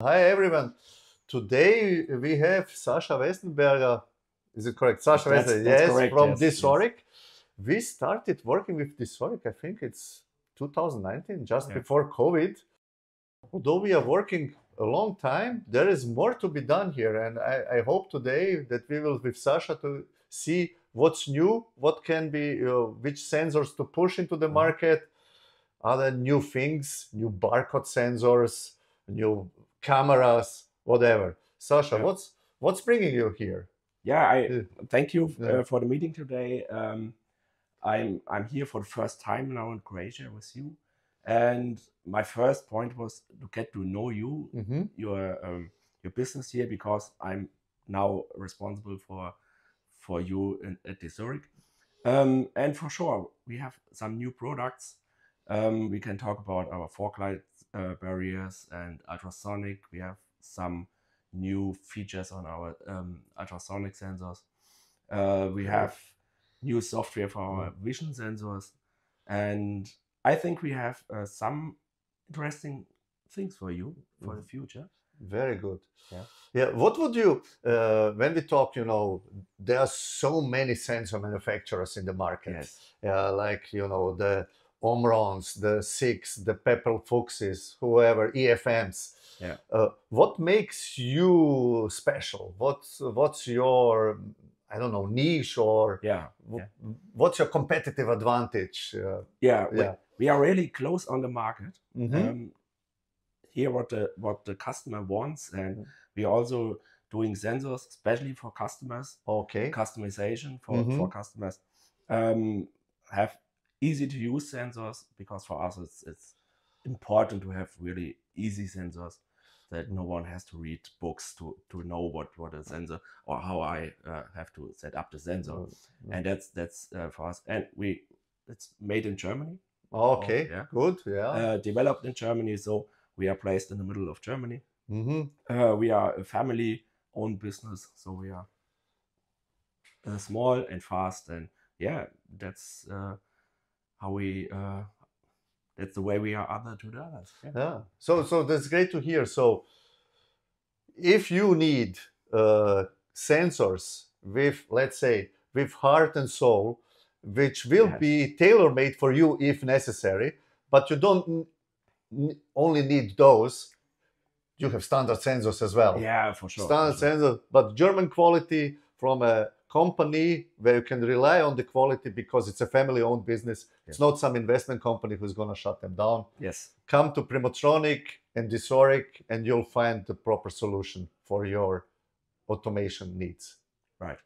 Hi everyone. Today we have Saschu Westenbergera. Is it correct? Saschu Westenbergera, yes, correct, from yes, di-soric. We started working with di-soric, I think it's 2019, just before COVID. Although we are working a long time, there is more to be done here. And I hope today that we will, with Sascha, to see what's new, what can be, which sensors to push into the market, other new things, new barcode sensors, new cameras, whatever. Sascha, what's bringing you here? I thank you for the meeting today. I'm here for the first time now in Croatia with you, and my first point was to get to know you, your business here, because I'm now responsible for you at di-soric. And for sure, we have some new products. We can talk about our fork light barriers and ultrasonic. We have some new features on our ultrasonic sensors. We have new software for our vision sensors, and I think we have some interesting things for you for the future. Very good. Yeah. What would you, when we talk, there are so many sensor manufacturers in the market. Yes. Like, the Omrons, the Six, the Pepper Fuchses, whoever, EFMs. Yeah. What makes you special? What's your, I don't know, niche, or what's your competitive advantage? We are really close on the market. Hear what the customer wants, and we are also doing sensors especially for customers. Customization for customers. Have easy to use sensors, because for us it's important to have really easy sensors that no one has to read books to know what a sensor, or how I have to set up the sensor. And that's for us. And it's made in Germany. Good. Developed in Germany, so we are placed in the middle of Germany. We are a family-owned business, so we are small and fast, and that's how we. That's the way we are other to the others. So that's great to hear. So if you need sensors with, let's say, with heart and soul, which will be tailor-made for you if necessary, but you don't only need those, you have standard sensors as well. Yeah, for sure. Standard sensors, but German quality from a company where you can rely on the quality, because it's a family-owned business. It's not some investment company who's going to shut them down. Yes. Come to Primotronic and di-soric, and you'll find the proper solution for your automation needs. Right.